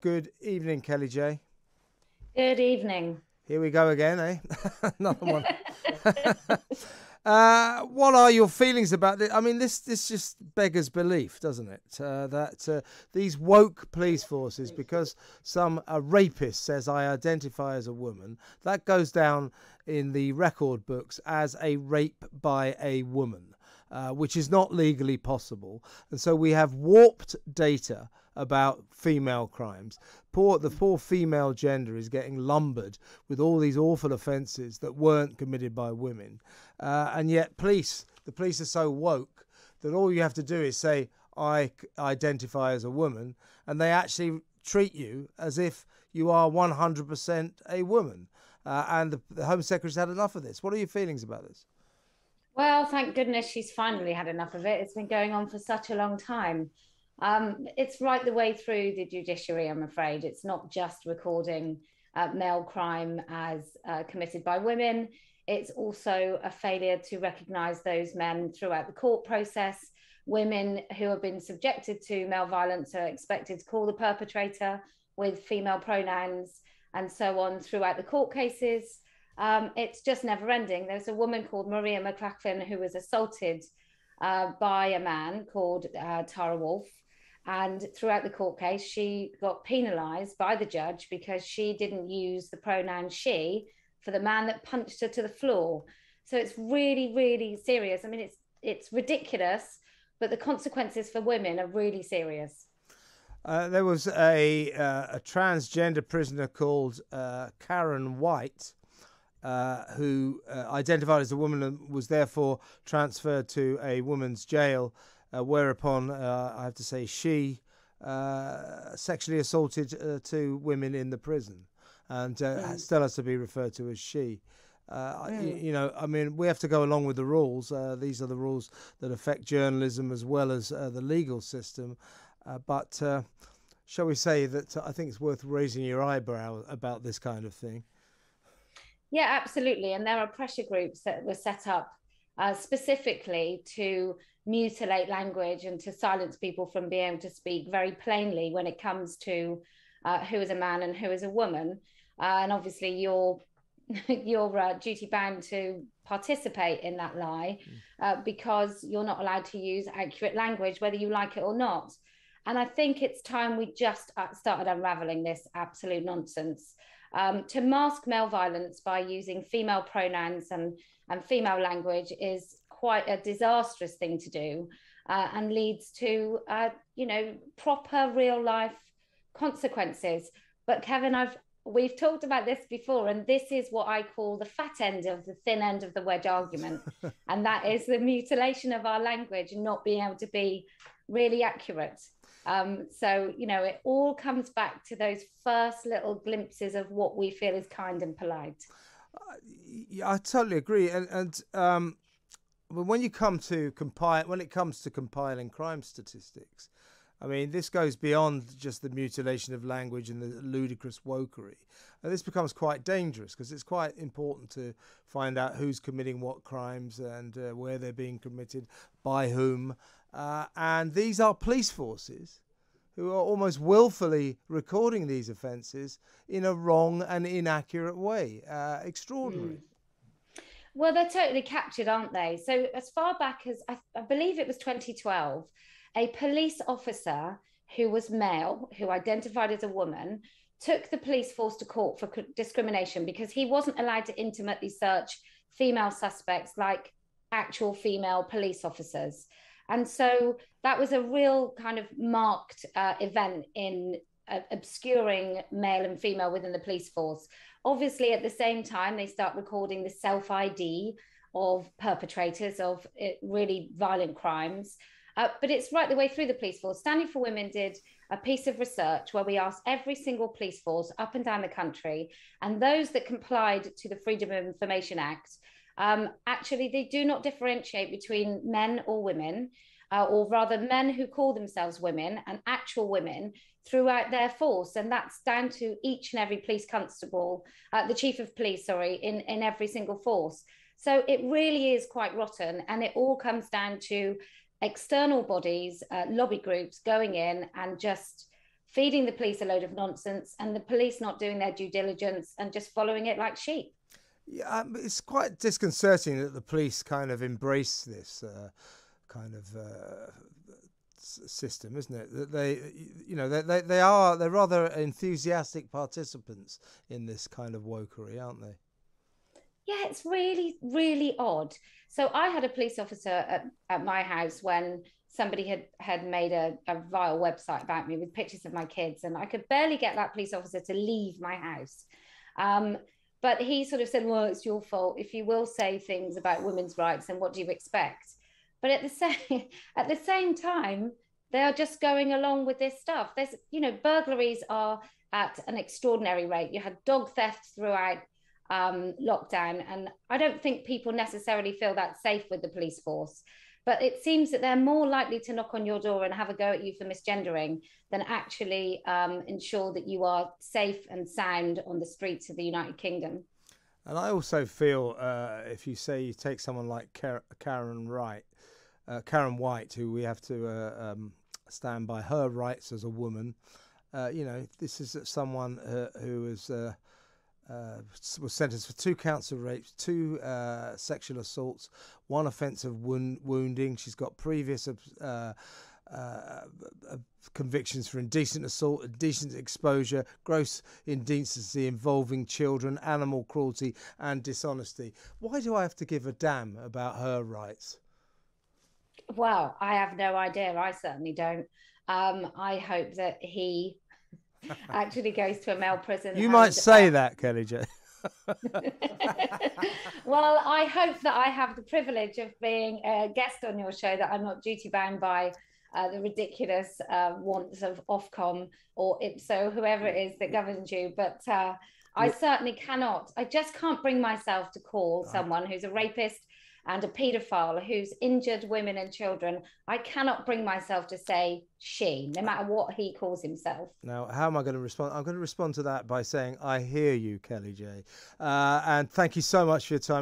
Good evening, Kellie-Jay. Good evening. Here we go again, eh? Another one. What are your feelings about this? I mean, this just beggars belief, doesn't it? That these woke police forces, because some rapist says I identify as a woman, that goes down in the record books as a rape by a woman, which is not legally possible. And so we have warped data about female crimes. The poor female gender is getting lumbered with all these awful offences that weren't committed by women. And yet the police are so woke that all you have to do is say, I identify as a woman, and they actually treat you as if you are 100% a woman. And the Home Secretary's had enough of this. What are your feelings about this? Well, thank goodness she's finally had enough of it. It's been going on for such a long time. It's right the way through the judiciary, I'm afraid. It's not just recording male crime as committed by women. It's also a failure to recognise those men throughout the court process. Women who have been subjected to male violence are expected to call the perpetrator with female pronouns and so on throughout the court cases. It's just never ending. There's a woman called Maria McLachlan who was assaulted by a man called Tara Wolf. And throughout the court case, she got penalised by the judge because she didn't use the pronoun she for the man that punched her to the floor. So it's really, really serious. I mean, it's ridiculous, but the consequences for women are really serious. There was a transgender prisoner called Karen White, who identified as a woman and was therefore transferred to a women's jail, whereupon I have to say she sexually assaulted two women in the prison, and still has to be referred to as she. You know, I mean, we have to go along with the rules. These are the rules that affect journalism as well as the legal system. But shall we say that I think it's worth raising your eyebrow about this kind of thing? Yeah, absolutely. And there are pressure groups that were set up specifically to mutilate language and to silence people from being able to speak very plainly when it comes to who is a man and who is a woman. And obviously you're duty bound to participate in that lie because you're not allowed to use accurate language, whether you like it or not. And I think it's time we just started unraveling this absolute nonsense. To mask male violence by using female pronouns and female language is quite a disastrous thing to do and leads to, proper real life consequences. But Kevin, we've talked about this before, and this is what I call the fat end of the thin end of the wedge argument. And that is the mutilation of our language and not being able to be really accurate. So, it all comes back to those first little glimpses of what we feel is kind and polite. Yeah, I totally agree. And when it comes to compiling crime statistics, I mean, this goes beyond just the mutilation of language and the ludicrous wokery. And this becomes quite dangerous because it's quite important to find out who's committing what crimes and where they're being committed, by whom. And these are police forces who are almost willfully recording these offences in a wrong and inaccurate way. Extraordinary. Well, they're totally captured, aren't they? So as far back as, I believe it was 2012, a police officer who was male, who identified as a woman, took the police force to court for discrimination because he wasn't allowed to intimately search female suspects like actual female police officers. And so that was a real kind of marked event in obscuring male and female within the police force. Obviously, at the same time, they start recording the self-ID of perpetrators of really violent crimes. But it's right the way through the police force. Standing for Women did a piece of research where we asked every single police force up and down the country, and those that complied to the Freedom of Information Act, actually, they do not differentiate between men or women, or rather men who call themselves women and actual women throughout their force. And that's down to each and every police constable, the chief of police, in every single force. So it really is quite rotten. And it all comes down to external bodies, lobby groups going in and just feeding the police a load of nonsense, and the police not doing their due diligence and just following it like sheep. Yeah, it's quite disconcerting that the police kind of embrace this kind of system, isn't it? That they're rather enthusiastic participants in this kind of wokery, aren't they? Yeah, it's really, really odd. So I had a police officer at my house when somebody had made a vile website about me with pictures of my kids, and I could barely get that police officer to leave my house. But he sort of said, well, it's your fault. If you will say things about women's rights, then what do you expect? But at the same time, they are just going along with this stuff. There's, burglaries are at an extraordinary rate. You had dog theft throughout lockdown, and I don't think people necessarily feel that safe with the police force. But it seems that they're more likely to knock on your door and have a go at you for misgendering than actually ensure that you are safe and sound on the streets of the United Kingdom. And I also feel if you say you take someone like Karen White, who we have to stand by her rights as a woman, this is someone who is was sentenced for 2 counts of rape, 2 sexual assaults, 1 offence of wounding. She's got previous convictions for indecent assault, indecent exposure, gross indecency involving children, animal cruelty and dishonesty. Why do I have to give a damn about her rights? Well, I have no idea. I certainly don't. I hope that he actually goes to a male prison. You might say that, Kellie-Jay. Well, I hope that I have the privilege of being a guest on your show, that I'm not duty bound by the ridiculous wants of Ofcom or IPSO, whoever it is that governs you. But I certainly cannot. I just can't bring myself to call someone who's a rapist and a paedophile who's injured women and children. I cannot bring myself to say she, no matter what he calls himself. Now, how am I going to respond? I'm going to respond to that by saying, I hear you, Kellie-Jay. And thank you so much for your time.